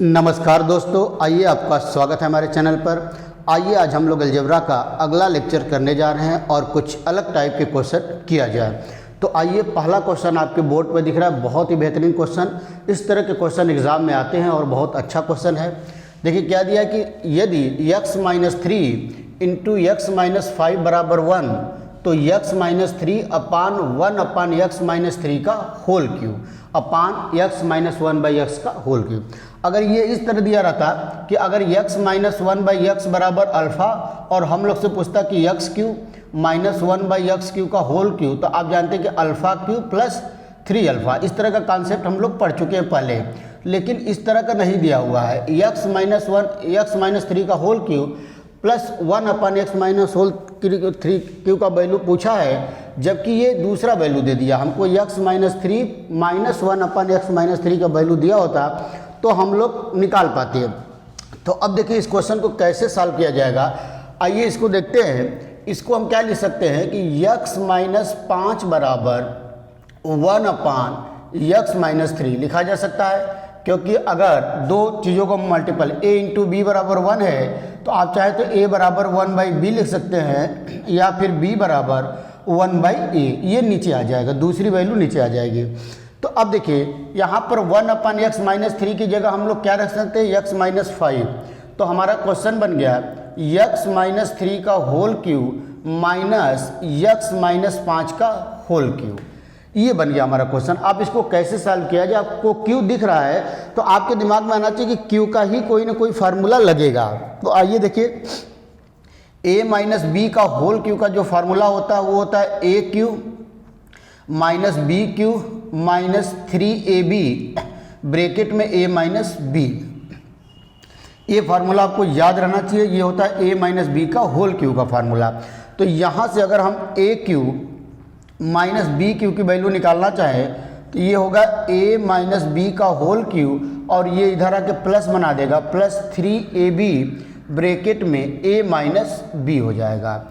नमस्कार दोस्तों, आइए आपका स्वागत है हमारे चैनल पर। आइए आज हम लोग अलजेब्रा का अगला लेक्चर करने जा रहे हैं और कुछ अलग टाइप के क्वेश्चन किया जाए। तो आइए, पहला क्वेश्चन आपके बोर्ड पर दिख रहा है, बहुत ही बेहतरीन क्वेश्चन। इस तरह के क्वेश्चन एग्जाम में आते हैं और बहुत अच्छा क्वेश्चन है। देखिए क्या दिया कि यदि x-3 इंटू x-5 बराबर 1 तो x-3 अपान 1 अपान x-3 का होल क्यूब अपान x-1/x का होल क्यूब। अगर ये इस तरह दिया रहता कि अगर x-1/x बराबर अल्फ़ा और हम लोग से पूछता कि x³ -1/x³ का होल क्यूब, तो आप जानते हैं कि अल्फ़ा क्यूब प्लस 3α, इस तरह का कॉन्सेप्ट हम लोग पढ़ चुके हैं पहले। लेकिन इस तरह का नहीं दिया हुआ है। x-3 का होल क्यूब प्लस 1 अपान x-3 का वैल्यू पूछा है, जबकि ये दूसरा वैल्यू दे दिया हमको। x-3 -1 अपान x-3 का वैल्यू दिया होता तो हम लोग निकाल पाते हैं। तो अब देखिए इस क्वेश्चन को कैसे सॉल्व किया जाएगा, आइए इसको देखते हैं। इसको हम क्या लिख सकते हैं कि x-5 बराबर 1 अपान x-3 लिखा जा सकता है, क्योंकि अगर दो चीज़ों का मल्टीपल a इंटू बी बराबर 1 है तो आप चाहे तो a बराबर 1/b लिख सकते हैं या फिर b बराबर 1/a, ये नीचे आ जाएगा, दूसरी वैल्यू नीचे आ जाएगी। तो अब देखिए यहाँ पर 1 अपान x-3 की जगह हम लोग क्या रख सकते हैं, x-5। तो हमारा क्वेश्चन बन गया x-3 का होल क्यूब माइनस x-5 का होल क्यूब। ये बन गया हमारा क्वेश्चन। अब इसको कैसे सॉल्व किया जाए, आपको क्यू दिख रहा है तो आपके दिमाग में आना चाहिए कि क्यू का ही कोई ना कोई फार्मूला लगेगा। तो आइए देखिए, a माइनस बी का होल क्यू का जो फार्मूला होता है वो होता है a³ minus b³ minus 3ab bracket में a माइनस बी। ये फार्मूला आपको याद रहना चाहिए, ये होता है a माइनस बी का होल क्यू का फार्मूला। तो यहाँ से अगर हम a³ माइनस b³ की वैल्यू निकालना चाहें तो ये होगा a माइनस बी का होल क्यूब और ये इधर आके प्लस बना देगा, प्लस 3ab ब्रैकेट में a माइनस बी हो जाएगा।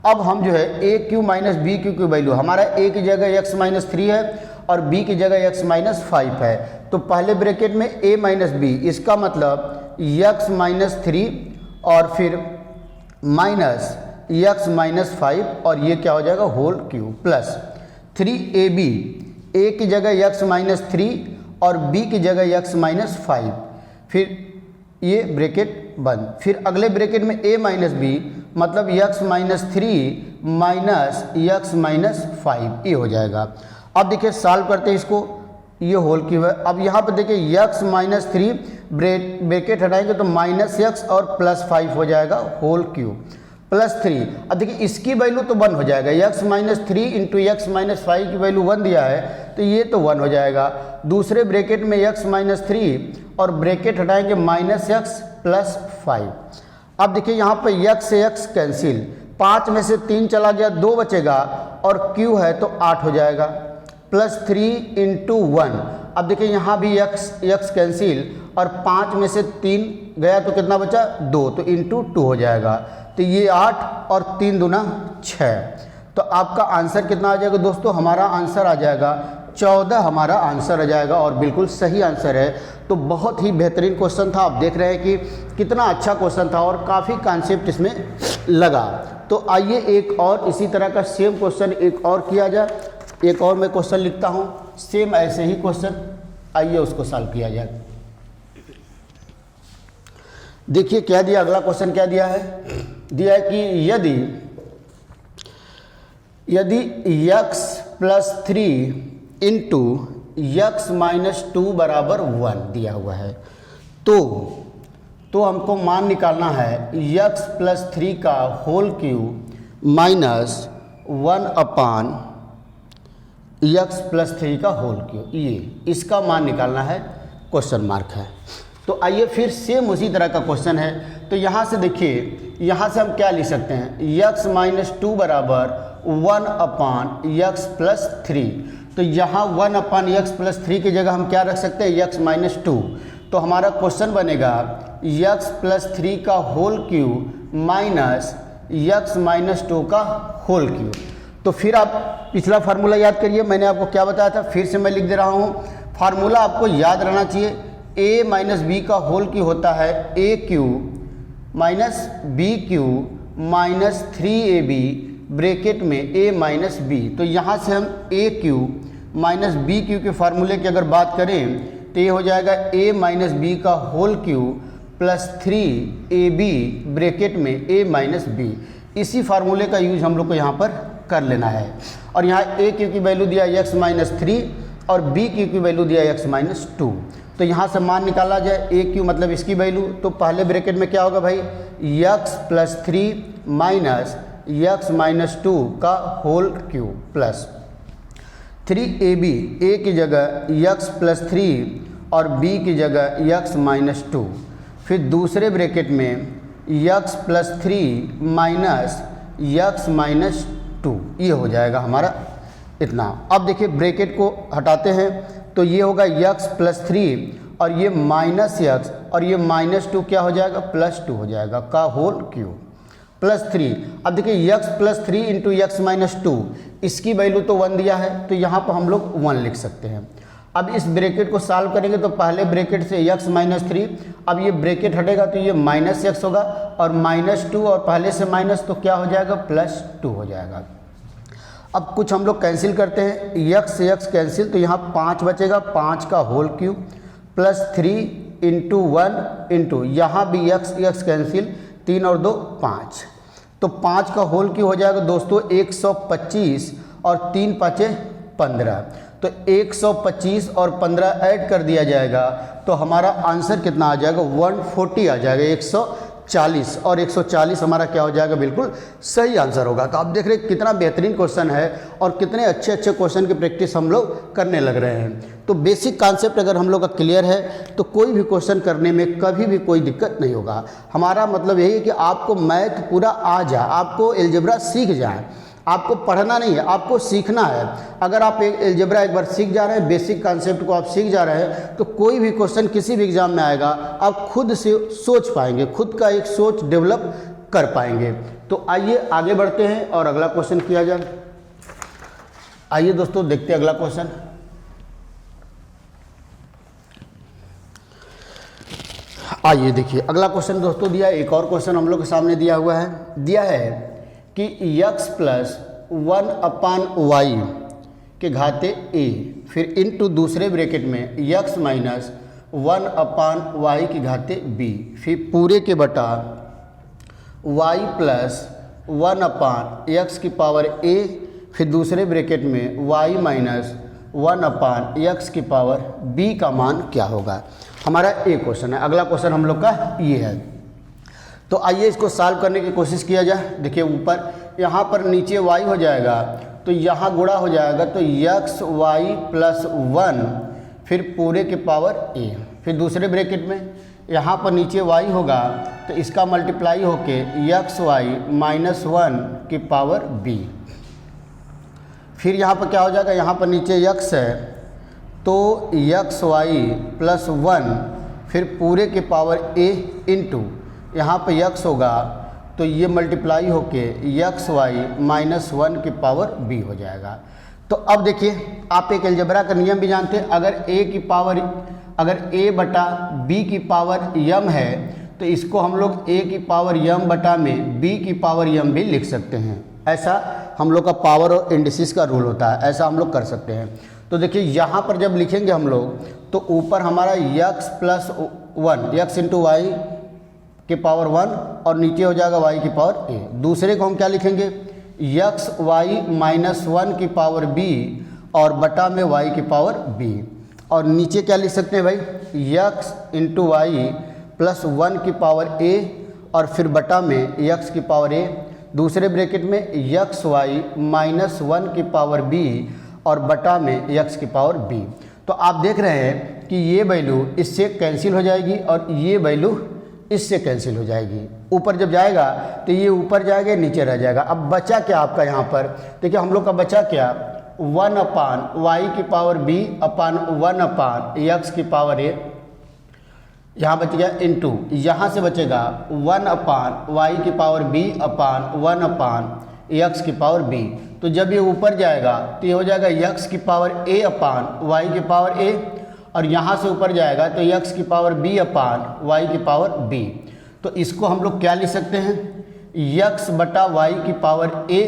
अब हम जो है a³ माइनस b³ की वैल्यू, हमारा a की जगह x-3 है और b की जगह x-5 है, तो पहले ब्रैकेट में a माइनस बी, इसका मतलब x-3 और फिर माइनस x-5 और ये क्या हो जाएगा whole cube plus 3ab, a की जगह x-3 और b की जगह x-5, फिर ये ब्रैकेट बंद। फिर अगले ब्रैकेट में a माइनस बी मतलब x-3 माइनस x-5 ये हो जाएगा। अब देखिए सॉल्व करते हैं इसको, ये होल क्यूब है। अब यहाँ पर देखिए x-3 ब्रैकेट हटाएंगे तो माइनस x और प्लस 5 हो जाएगा होल क्यूब प्लस 3। अब देखिए इसकी वैल्यू तो 1 हो जाएगा, x-3 इंटू x-5 की वैल्यू 1 दिया है तो ये तो 1 हो जाएगा। दूसरे ब्रैकेट में x-3 और ब्रैकेट हटाएंगे माइनस x प्लस 5। अब देखिए यहाँ पर x से x कैंसिल, 5 में से 3 चला गया, 2 बचेगा और q है तो 8 हो जाएगा प्लस 3 इंटू 1। अब देखिए यहाँ भी x कैंसिल और 5 में से 3 गया तो कितना बचा, 2, तो इंटू 2 हो जाएगा। तो ये 8 और 3 दूना 6। तो आपका आंसर कितना आ जाएगा दोस्तों, हमारा आंसर आ जाएगा 14, हमारा आंसर आ जाएगा और बिल्कुल सही आंसर है। तो बहुत ही बेहतरीन क्वेश्चन था, आप देख रहे हैं कि कितना अच्छा क्वेश्चन था और काफ़ी कॉन्सेप्ट इसमें लगा। तो आइए एक और इसी तरह का सेम क्वेश्चन एक और किया जाए। एक और मैं क्वेश्चन लिखता हूँ, सेम ऐसे ही क्वेश्चन, आइए उसको सॉल्व किया जाए। देखिए क्या दिया, अगला क्वेश्चन क्या दिया है, दिया है कि यदि x+3 इंटू x-2 बराबर 1 दिया हुआ है तो हमको मान निकालना है x+3 का होल क्यूब माइनस 1 अपान x+3 का होल क्यूब, ये इसका मान निकालना है, क्वेश्चन मार्क है। तो आइए फिर सेम उसी तरह का क्वेश्चन है। तो यहाँ से देखिए, यहाँ से हम क्या लिख सकते हैं, x-2 बराबर 1 अपान x+3। तो यहाँ 1 अपान x+3 की जगह हम क्या रख सकते हैं, x-2। तो हमारा क्वेश्चन बनेगा x+3 का होल क्यूब माइनस x-2 का होल क्यूब। तो फिर आप पिछला फार्मूला याद करिए, मैंने आपको क्या बताया था, फिर से मैं लिख दे रहा हूँ। फार्मूला आपको याद रहना चाहिए a माइनस बी का होल क्यू होता है A cube minus B cube minus 3ab bracket में a माइनस बी। तो यहाँ से हम A cube minus B cube के फार्मूले की अगर बात करें तो ये हो जाएगा a माइनस बी का whole cube plus 3ab bracket में a माइनस बी। इसी फार्मूले का यूज हम लोग को यहाँ पर कर लेना है। और यहाँ a क्यू की वैल्यू दिया x माइनस 3 और b क्यू की वैल्यू दिया x माइनस 2। तो यहाँ से मान निकाला जाए a क्यू मतलब इसकी वैल्यू, तो पहले ब्रैकेट में क्या होगा भाई x plus 3 minus x minus 2 का whole cube plus 3ab a की जगह x प्लस 3 और b की जगह x माइनस 2, फिर दूसरे ब्रैकेट में x plus 3 minus x minus 2, ये हो जाएगा हमारा इतना। अब देखिए ब्रैकेट को हटाते हैं तो ये होगा x प्लस 3 और ये माइनस x और ये माइनस 2 क्या हो जाएगा प्लस 2 हो जाएगा का होल क्यू प्लस 3। अब देखिए x plus 3 into x minus 2, इसकी वैल्यू तो 1 दिया है तो यहाँ पर हम लोग 1 लिख सकते हैं। अब इस ब्रैकेट को सॉल्व करेंगे तो पहले ब्रैकेट से x माइनस 3, अब ये ब्रैकेट हटेगा तो ये माइनस x होगा और माइनस 2 और पहले से माइनस तो क्या हो जाएगा प्लस 2 हो जाएगा। अब कुछ हम लोग कैंसिल करते हैं, x से x कैंसिल तो यहाँ 5 बचेगा, 5 का whole cube plus 3 into 1 into यहाँ भी x कैंसिल, 3 और 2 5, तो 5 का होल क्यू हो जाएगा दोस्तों 125 और 3 5 15, तो 125 और 15 ऐड कर दिया जाएगा तो हमारा आंसर कितना आ जाएगा 140 आ जाएगा, 140 और 140 हमारा क्या हो जाएगा बिल्कुल सही आंसर होगा। तो आप देख रहे हैं कितना बेहतरीन क्वेश्चन है और कितने अच्छे अच्छे क्वेश्चन की प्रैक्टिस हम लोग करने लग रहे हैं। तो बेसिक कॉन्सेप्ट अगर हम लोग का क्लियर है तो कोई भी क्वेश्चन करने में कभी भी कोई दिक्कत नहीं होगा। हमारा मतलब यही है कि आपको मैथ पूरा आ जाए, आपको अलजेब्रा सीख जाए, आपको पढ़ना नहीं है आपको सीखना है। अगर आप अलजेब्रा एक बार सीख जा रहे हैं, बेसिक कॉन्सेप्ट को आप सीख जा रहे हैं तो कोई भी क्वेश्चन किसी भी एग्जाम में आएगा आप खुद से सोच पाएंगे, खुद का एक सोच डेवलप कर पाएंगे। तो आइए आगे बढ़ते हैं और अगला क्वेश्चन किया जाए। आइए दोस्तों देखते हैं अगला क्वेश्चन। आइए देखिए अगला क्वेश्चन दोस्तों दिया, एक और क्वेश्चन हम लोग के सामने दिया हुआ है, दिया है कि x प्लस 1 अपान वाई के घाते a, फिर इनटू दूसरे ब्रैकेट में x माइनस 1 अपान वाई के घाते b, फिर पूरे के बटा y प्लस 1 अपान x की पावर a, फिर दूसरे ब्रैकेट में y माइनस 1 अपान x की पावर b का मान क्या होगा। हमारा ए क्वेश्चन है। अगला क्वेश्चन हम लोग का ये है, तो आइए इसको सॉल्व करने की कोशिश किया जाए। देखिए ऊपर यहाँ पर नीचे y हो जाएगा तो यहाँ गुणा हो जाएगा तो x y प्लस 1 फिर पूरे के पावर a, फिर दूसरे ब्रैकेट में यहाँ पर नीचे y होगा तो इसका मल्टीप्लाई होके x y माइनस 1 की पावर b, फिर यहाँ पर क्या हो जाएगा, यहाँ पर नीचे x है तो x y प्लस 1 फिर पूरे के पावर a इंटू यहाँ पे x होगा तो ये मल्टीप्लाई होके x y माइनस 1 की पावर b हो जाएगा। तो अब देखिए आप एक अलजेब्रा का नियम भी जानते हैं, अगर a बटा b की पावर m है तो इसको हम लोग a की पावर m बटा में b की पावर m भी लिख सकते हैं। ऐसा हम लोग का पावर और इंडिसेस का रूल होता है, ऐसा हम लोग कर सकते हैं। तो देखिए यहाँ पर जब लिखेंगे हम लोग तो ऊपर हमारा x plus 1 x into y के पावर 1 और नीचे हो जाएगा y की पावर a। दूसरे को हम क्या लिखेंगे x y माइनस 1 की पावर b और बटा में y की पावर b, और नीचे क्या लिख सकते हैं भाई x इंटू वाई प्लस 1 की पावर a और फिर बटा में x की पावर a, दूसरे ब्रैकेट में x y माइनस 1 की पावर b और बटा में x की पावर b। तो आप देख रहे हैं कि ये वैल्यू इससे कैंसिल हो जाएगी और ये वैल्यू इससे कैंसिल हो जाएगी। ऊपर जब जाएगा तो ये ऊपर जाएगा नीचे रह जाएगा। अब बचा क्या आपका यहाँ पर, देखिए हम लोग का बचा क्या 1 अपान वाई की पावर b अपान 1 अपान x की पावर a, यहाँ बच गया इंटू यहाँ से बचेगा 1 अपान वाई की पावर b अपान 1 अपान x की पावर b। तो जब ये ऊपर जाएगा तो ये हो जाएगा x की पावर a अपान y की पावर a और यहाँ से ऊपर जाएगा तो x की पावर b अपान y की पावर b। तो इसको हम लोग क्या लिख सकते हैं, x बटा y की पावर a,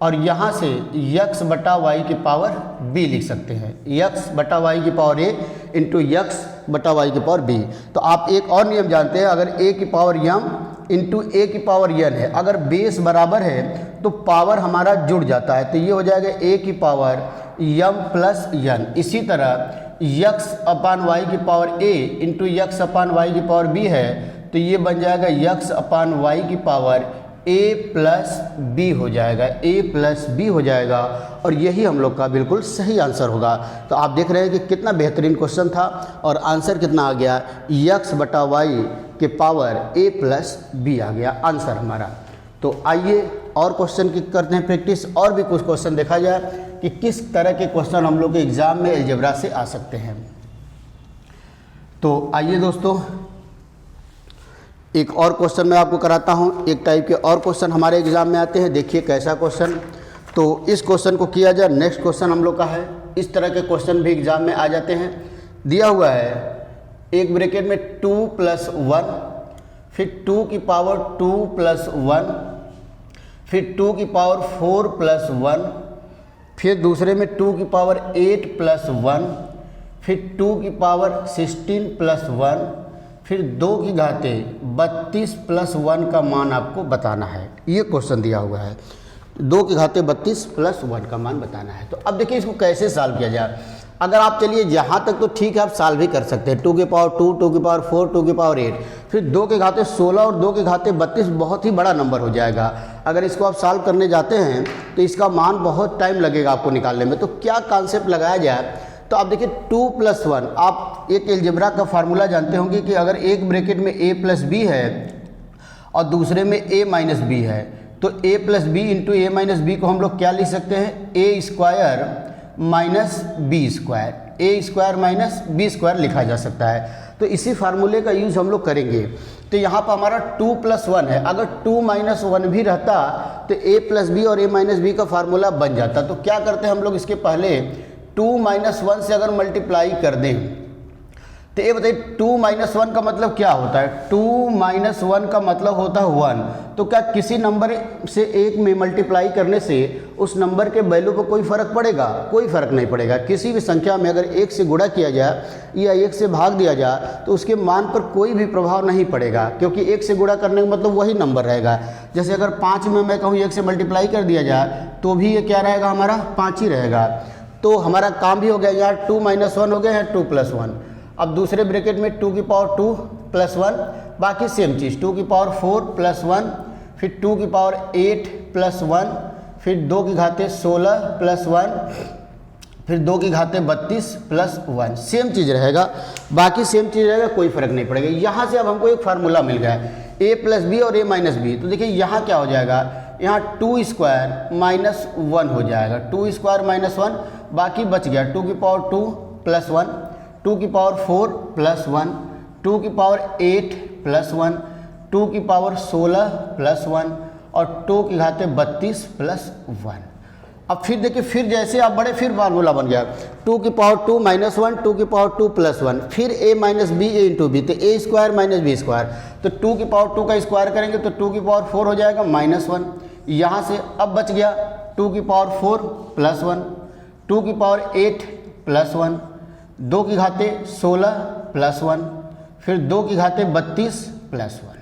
और यहाँ से x बटा y की पावर b लिख सकते हैं, x बटा y की पावर a इंटू x बटा y की पावर b। तो आप एक और नियम जानते हैं, अगर a की पावर m इंटू a की पावर n है, अगर बेस बराबर है तो पावर हमारा जुड़ जाता है, तो ये हो जाएगा a की पावर m प्लस n। इसी तरह x अपान y की power a into x upon y की पावर b है, तो ये बन जाएगा x अपान y की पावर a प्लस b हो जाएगा, a प्लस b हो जाएगा, और यही हम लोग का बिल्कुल सही आंसर होगा। तो आप देख रहे हैं कि कितना बेहतरीन क्वेश्चन था और आंसर कितना आ गया, x बटा y के पावर a प्लस b आ गया आंसर हमारा। तो आइए और क्वेश्चन की करते हैं प्रैक्टिस, और भी कुछ क्वेश्चन देखा जाए कि किस तरह के क्वेश्चन हम लोग के एग्ज़ाम में अलजेब्रा से आ सकते हैं। तो आइए दोस्तों, एक और क्वेश्चन मैं आपको कराता हूं। एक टाइप के और क्वेश्चन हमारे एग्ज़ाम में आते हैं, देखिए कैसा क्वेश्चन। तो इस क्वेश्चन को किया जाए, नेक्स्ट क्वेश्चन हम लोग का है। इस तरह के क्वेश्चन भी एग्ज़ाम में आ जाते हैं। दिया हुआ है एक ब्रैकेट में 2 + 1, फिर 2 की पावर 2 + 1, फिर 2 की पावर 4 + 1, फिर दूसरे में 2 की पावर 8 + 1, फिर 2 की पावर 16 + 1, फिर 2 की घाते 32 + 1 का मान आपको बताना है। ये क्वेश्चन दिया हुआ है, 2 की घाते 32 + 1 का मान बताना है। तो अब देखिए इसको कैसे सॉल्व किया जाए। अगर आप चलिए यहाँ तक तो ठीक है, आप सॉल्व ही कर सकते हैं। 2 की पावर 2, 2 की पावर 4, 2 की पावर 8, फिर 2 के घाते 16 और 2 के घाते 32 बहुत ही बड़ा नंबर हो जाएगा। अगर इसको आप सॉल्व करने जाते हैं तो इसका मान बहुत टाइम लगेगा आपको निकालने में। तो क्या कॉन्सेप्ट लगाया जाए, तो आप देखिए 2 + 1, आप एक अलजेब्रा का फार्मूला जानते होंगे कि अगर एक ब्रैकेट में a + b है और दूसरे में a - b है, तो a + b into a - b को हम लोग क्या लिख सकते हैं, a² - b², a² - b² लिखा जा सकता है। तो इसी फार्मूले का यूज़ हम लोग करेंगे। तो यहाँ पर हमारा 2 + 1 है, अगर 2 - 1 भी रहता तो a + b और a - b का फार्मूला बन जाता। तो क्या करते हैं हम लोग, इसके पहले 2 - 1 से अगर मल्टीप्लाई कर दें तो ये बताइए 2 - 1 का मतलब क्या होता है। 2 - 1 का मतलब होता है 1। तो क्या किसी नंबर से एक में मल्टीप्लाई करने से उस नंबर के वैल्यू पर कोई फ़र्क पड़ेगा? कोई फ़र्क नहीं पड़ेगा। किसी भी संख्या में अगर 1 से गुणा किया जाए या 1 से भाग दिया जाए तो उसके मान पर कोई भी प्रभाव नहीं पड़ेगा, क्योंकि 1 से गुणा करने का मतलब वही नंबर रहेगा। जैसे अगर 5 में मैं कहूँ 1 से मल्टीप्लाई कर दिया जाए तो भी ये क्या रहेगा, हमारा 5 ही रहेगा। तो हमारा काम भी हो गया, यहाँ 2 - 1 हो गया है 2 + 1। अब दूसरे ब्रैकेट में 2 की पावर 2 + 1, बाकी सेम चीज़ 2 की पावर 4 + 1, फिर 2 की पावर 8 + 1, फिर 2 की घाते 16 + 1, फिर 2 की घाते 32 + 1, सेम चीज़ रहेगा, बाकी सेम चीज़ रहेगा, कोई फ़र्क नहीं पड़ेगा। यहाँ से अब हमको एक फार्मूला मिल गया है a + b और a - b। तो देखिए यहाँ क्या हो जाएगा, यहाँ 2² - 1 हो जाएगा, 2² - 1, बाकी बच गया 2 की पावर 2 + 1, 2 की पावर 4 + 1, 2 की पावर 8 + 1, 2 की पावर 16 + 1 और 2 की घाते 32 + 1। अब फिर देखिए, फिर जैसे आप बड़े, फिर फार्मूला बन गया 2 की पावर 2 - 1, 2 की पावर 2 + 1, फिर a - b a into b, तो a² - b²। तो 2 की पावर 2 का स्क्वायर करेंगे तो 2 की पावर 4 हो जाएगा -1। यहाँ से अब बच गया 2 की पावर 4 + 1, 2 की पावर 8 + 1, 2 की घाते 16 + 1, फिर 2 की घाते 32 + 1।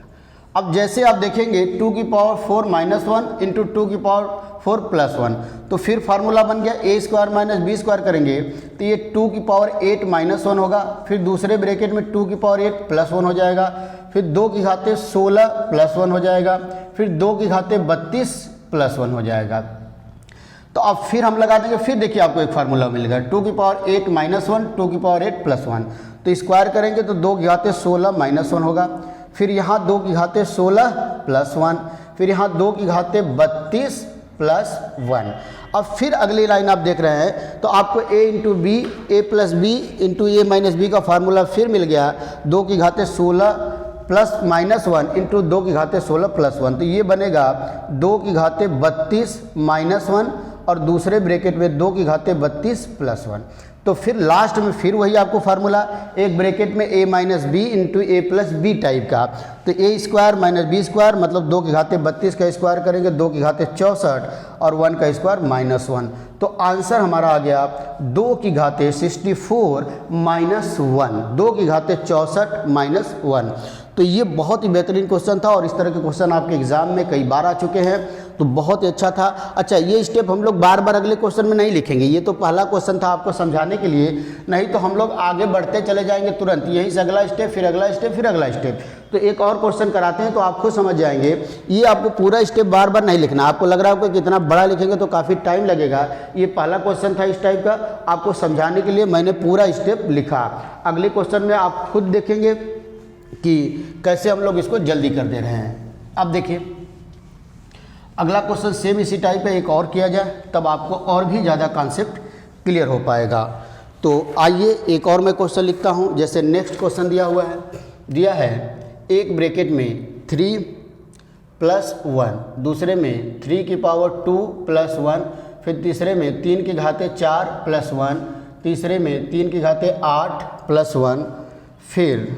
अब जैसे आप देखेंगे 2 की पावर 4 - 1 इंटू 2 की पावर 4 + 1, तो फिर फार्मूला बन गया a² - b² करेंगे तो ये 2 की पावर 8 - 1 होगा, फिर दूसरे ब्रैकेट में 2 की पावर 8 + 1 हो जाएगा, फिर 2 की घाते 16 + 1 हो जाएगा, फिर 2 की घाते 32 + 1 हो जाएगा। तो अब फिर हम लगा देंगे, फिर देखिए आपको एक फार्मूला मिलेगा 2 की पावर 8 - 1, 2 की पावर 8 + 1, तो स्क्वायर करेंगे तो 2 की घाते 16 - 1 होगा, फिर यहाँ 2 की घाते 16 + 1, फिर यहाँ 2 की घाते 32 + 1। अब फिर अगली लाइन आप देख रहे हैं तो आपको a into b, a + b into a - b का फार्मूला फिर मिल गया 2 की घाते 16 + -1 इंटू 2 की घाते 16 + 1, तो ये बनेगा 2 की घाते 32 - 1 और दूसरे ब्रैकेट में 2 की घाते 32 + 1। तो फिर लास्ट में फिर वही आपको फार्मूला, एक ब्रैकेट में a minus b into a plus b type का, तो a square minus b square मतलब 2 की घाते 32 का स्क्वायर करेंगे 2 की घाते 64 और 1 का स्क्वायर -1, तो आंसर हमारा आ गया 2 की घाते 64 माइनस 1, 2 की घाते 64 माइनस 1। तो ये बहुत ही बेहतरीन क्वेश्चन था और इस तरह के क्वेश्चन आपके एग्जाम में कई बार आ चुके हैं, तो बहुत ही अच्छा था। अच्छा, ये स्टेप हम लोग बार बार अगले क्वेश्चन में नहीं लिखेंगे, ये तो पहला क्वेश्चन था आपको समझाने के लिए, नहीं तो हम लोग आगे बढ़ते चले जाएंगे तुरंत, यहीं से अगला स्टेप फिर अगला स्टेप फिर अगला स्टेप। तो एक और क्वेश्चन कराते हैं तो आप खुद समझ जाएंगे, ये आपको पूरा स्टेप बार बार नहीं लिखना। आपको लग रहा होगा कि कितना बड़ा लिखेंगे तो काफ़ी टाइम लगेगा, ये पहला क्वेश्चन था इस टाइप का, आपको समझाने के लिए मैंने पूरा स्टेप लिखा। अगले क्वेश्चन में आप खुद देखेंगे कि कैसे हम लोग इसको जल्दी कर दे रहे हैं। अब देखिए अगला क्वेश्चन सेम इसी टाइप है, एक और किया जाए तब आपको और भी ज़्यादा कॉन्सेप्ट क्लियर हो पाएगा। तो आइए एक और मैं क्वेश्चन लिखता हूँ। जैसे नेक्स्ट क्वेश्चन दिया है एक ब्रैकेट में 3 + 1, दूसरे में 3 की पावर 2 + 1, फिर तीसरे में 3 की घाते 4 + 1, तीसरे में 3 की घाते 8 + 1, फिर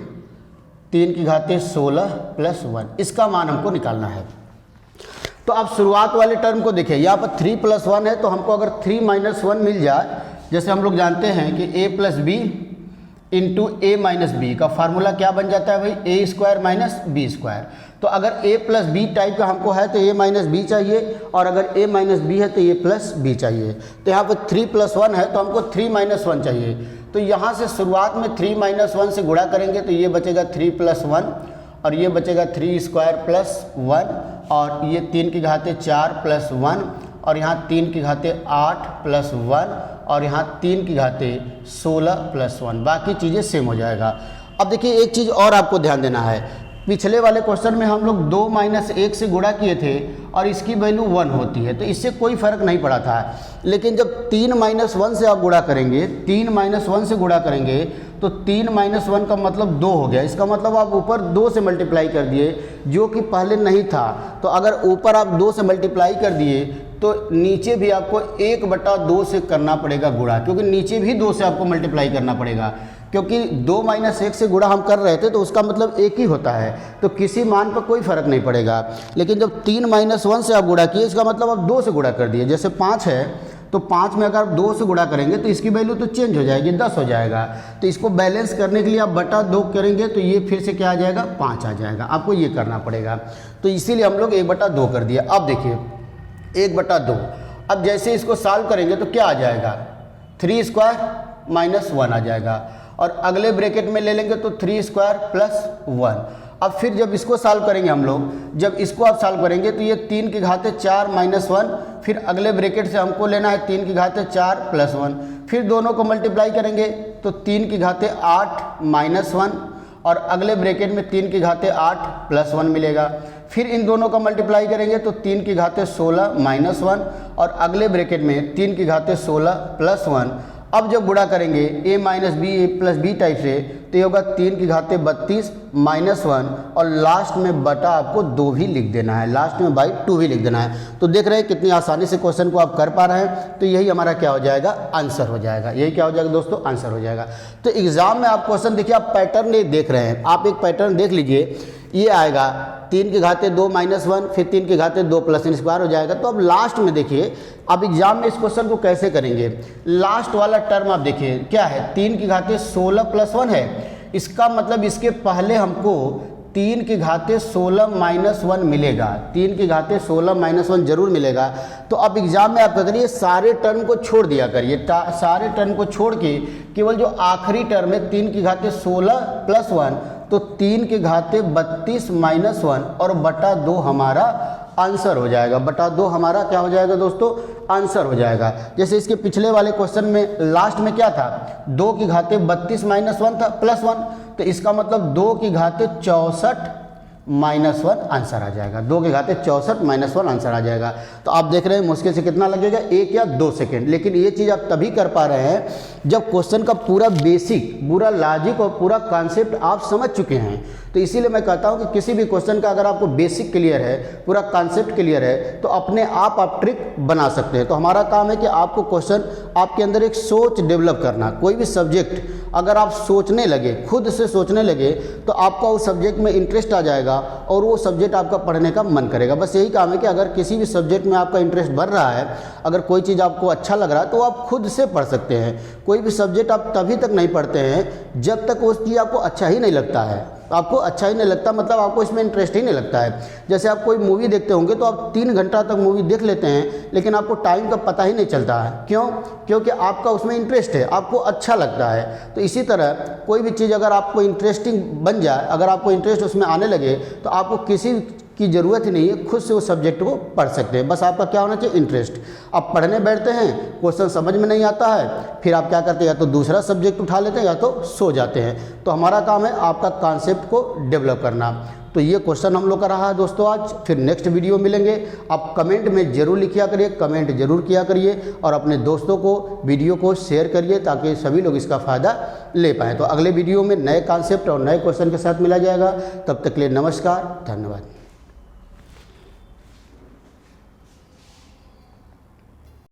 3 की घाते 16 + 1। इसका मान हमको निकालना है। तो आप शुरुआत वाले टर्म को देखिए, यहाँ पर 3 + 1 है, तो हमको अगर 3 - 1 मिल जाए, जैसे हम लोग जानते हैं कि a + b into a - b का फार्मूला क्या बन जाता है भाई, a² - b²। तो अगर a + b टाइप का हमको है तो a - b चाहिए, और अगर a - b है तो a + b चाहिए। तो यहाँ पर 3 + 1 है तो हमको 3 - 1 चाहिए। तो यहाँ से शुरुआत में 3 - 1 से गुणा करेंगे तो ये बचेगा 3 + 1 और ये बचेगा 3² + 1, और ये 3 की घाते 4 + 1, और यहाँ 3 की घाते 8 + 1, और यहाँ 3 की घाते 16 + 1। बाकी चीज़ें सेम हो जाएगा। अब देखिए एक चीज़ और आपको ध्यान देना है, पिछले वाले क्वेश्चन में हम लोग 2 - 1 से गुणा किए थे और इसकी वैल्यू 1 होती है, तो इससे कोई फ़र्क नहीं पड़ा था। लेकिन जब 3 - 1 से आप गुणा करेंगे, 3 - 1 से गुणा करेंगे तो 3 - 1 का मतलब 2 हो गया। इसका मतलब आप ऊपर 2 से मल्टीप्लाई कर दिए, जो कि पहले नहीं था। तो अगर ऊपर आप 2 से मल्टीप्लाई कर दिए तो नीचे भी आपको 1/2 से करना पड़ेगा गुणा, क्योंकि नीचे भी 2 से आपको मल्टीप्लाई करना पड़ेगा, क्योंकि 2 - 1 से गुणा हम कर रहे थे तो उसका मतलब 1 ही होता है, तो किसी मान पर कोई फ़र्क नहीं पड़ेगा। लेकिन जब 3 - 1 से आप गुणा किए, इसका मतलब आप 2 से गुणा कर दिए। जैसे 5 है तो 5 में अगर आप 2 से गुणा करेंगे तो इसकी वैल्यू तो चेंज हो जाएगी, 10 हो जाएगा। तो इसको बैलेंस करने के लिए आप बटा 2 करेंगे तो ये फिर से क्या आ जाएगा, 5 आ जाएगा। आपको ये करना पड़ेगा, तो इसीलिए हम लोग 1/2 कर दिया। अब देखिए 1/2, अब जैसे इसको सॉल्व करेंगे तो क्या आ जाएगा, 3² - 1 आ जाएगा, और अगले ब्रैकेट में ले लेंगे तो 3² + 1। अब फिर जब इसको सॉल्व करेंगे हम लोग, जब इसको आप सॉल्व करेंगे तो ये 3 की घाते 4 - 1, फिर अगले ब्रैकेट से हमको लेना है 3 की घाते 4 + 1, फिर दोनों को मल्टीप्लाई करेंगे तो 3 की घाते 8 - 1, और अगले ब्रैकेट में 3 की घाते 8 + 1 मिलेगा। फिर इन दोनों का मल्टीप्लाई करेंगे तो 3 की घाते 16 - 1, और अगले ब्रैकेट में 3 की घाते 16 + 1। अब जब गुणा करेंगे a - b a + b type से, तो ये होगा 3 की घाते 32 - 1, और लास्ट में बटा आपको 2 भी लिख देना है, लास्ट में बाई 2 भी लिख देना है। तो देख रहे हैं कितनी आसानी से क्वेश्चन को आप कर पा रहे हैं। तो यही हमारा क्या हो जाएगा, आंसर हो जाएगा। यही क्या हो जाएगा दोस्तों, आंसर हो जाएगा। तो एग्जाम में आप क्वेश्चन देखिए, आप पैटर्न नहीं देख रहे हैं, आप एक पैटर्न देख लीजिए, ये आएगा 3 की घाते 2 - 1, फिर 3 की घाते 2 + n² हो जाएगा। तो अब लास्ट में देखिए, अब एग्जाम में इस क्वेश्चन को कैसे करेंगे, लास्ट वाला टर्म आप देखिए क्या है, 3 की घाते 16 + 1 है। इसका मतलब इसके पहले हमको 3 की घाते 16 - 1 मिलेगा, 3 की घाते 16 - 1 जरूर मिलेगा। तो अब एग्जाम में आप क्या करिए, सारे टर्म को छोड़ दिया करिए, सारे टर्म को छोड़ के केवल जो आखिरी टर्म है 3 की घाते 16 + 1, तो 3 की घाते 32 - 1 और बटा 2 हमारा आंसर हो जाएगा। बटा 2 हमारा क्या हो जाएगा दोस्तों, आंसर हो जाएगा। जैसे इसके पिछले वाले क्वेश्चन में लास्ट में क्या था, 2 की घाते 32 - 1 था +1, तो इसका मतलब 2 की घाते 64 -1 आंसर आ जाएगा। 2 के घाते 64 -1 आंसर आ जाएगा। तो आप देख रहे हैं मुश्किल से कितना लगेगा, 1 या 2 सेकेंड। लेकिन ये चीज़ आप तभी कर पा रहे हैं जब क्वेश्चन का पूरा बेसिक, पूरा लॉजिक और पूरा कॉन्सेप्ट आप समझ चुके हैं। तो इसीलिए मैं कहता हूं कि किसी भी क्वेश्चन का अगर आपको बेसिक क्लियर है, पूरा कॉन्सेप्ट क्लियर है, तो अपने आप ट्रिक बना सकते हैं। तो हमारा काम है कि आपको क्वेश्चन, आपके अंदर एक सोच डेवलप करना। कोई भी सब्जेक्ट अगर आप सोचने लगे, खुद से सोचने लगे, तो आपका उस सब्जेक्ट में इंटरेस्ट आ जाएगा और वो सब्जेक्ट आपका पढ़ने का मन करेगा। बस यही काम है कि अगर किसी भी सब्जेक्ट में आपका इंटरेस्ट बढ़ रहा है, अगर कोई चीज़ आपको अच्छा लग रहा है, तो आप खुद से पढ़ सकते हैं। कोई भी सब्जेक्ट आप तभी तक नहीं पढ़ते हैं जब तक वो चीज़ आपको अच्छा ही नहीं लगता है। आपको अच्छा ही नहीं लगता मतलब आपको इसमें इंटरेस्ट ही नहीं लगता है। जैसे आप कोई मूवी देखते होंगे तो आप 3 घंटा तक मूवी देख लेते हैं, लेकिन आपको टाइम का पता ही नहीं चलता है। क्यों? क्योंकि आपका उसमें इंटरेस्ट है, आपको अच्छा लगता है। तो इसी तरह कोई भी चीज़ अगर आपको इंटरेस्टिंग बन जाए, अगर आपको इंटरेस्ट उसमें आने लगे, तो आपको किसी की ज़रूरत ही नहीं है, खुद से उस सब्जेक्ट को पढ़ सकते हैं। बस आपका क्या होना चाहिए, इंटरेस्ट। आप पढ़ने बैठते हैं, क्वेश्चन समझ में नहीं आता है, फिर आप क्या करते हैं, या तो दूसरा सब्जेक्ट उठा लेते हैं या तो सो जाते हैं। तो हमारा काम है आपका कॉन्सेप्ट को डेवलप करना। तो ये क्वेश्चन हम लोग का रहा है दोस्तों आज। फिर नेक्स्ट वीडियो मिलेंगे। आप कमेंट में ज़रूर लिखिया करिए, कमेंट जरूर किया करिए और अपने दोस्तों को वीडियो को शेयर करिए ताकि सभी लोग इसका फ़ायदा ले पाएँ। तो अगले वीडियो में नए कॉन्सेप्ट और नए क्वेश्चन के साथ मिला जाएगा। तब तक के लिए नमस्कार, धन्यवाद।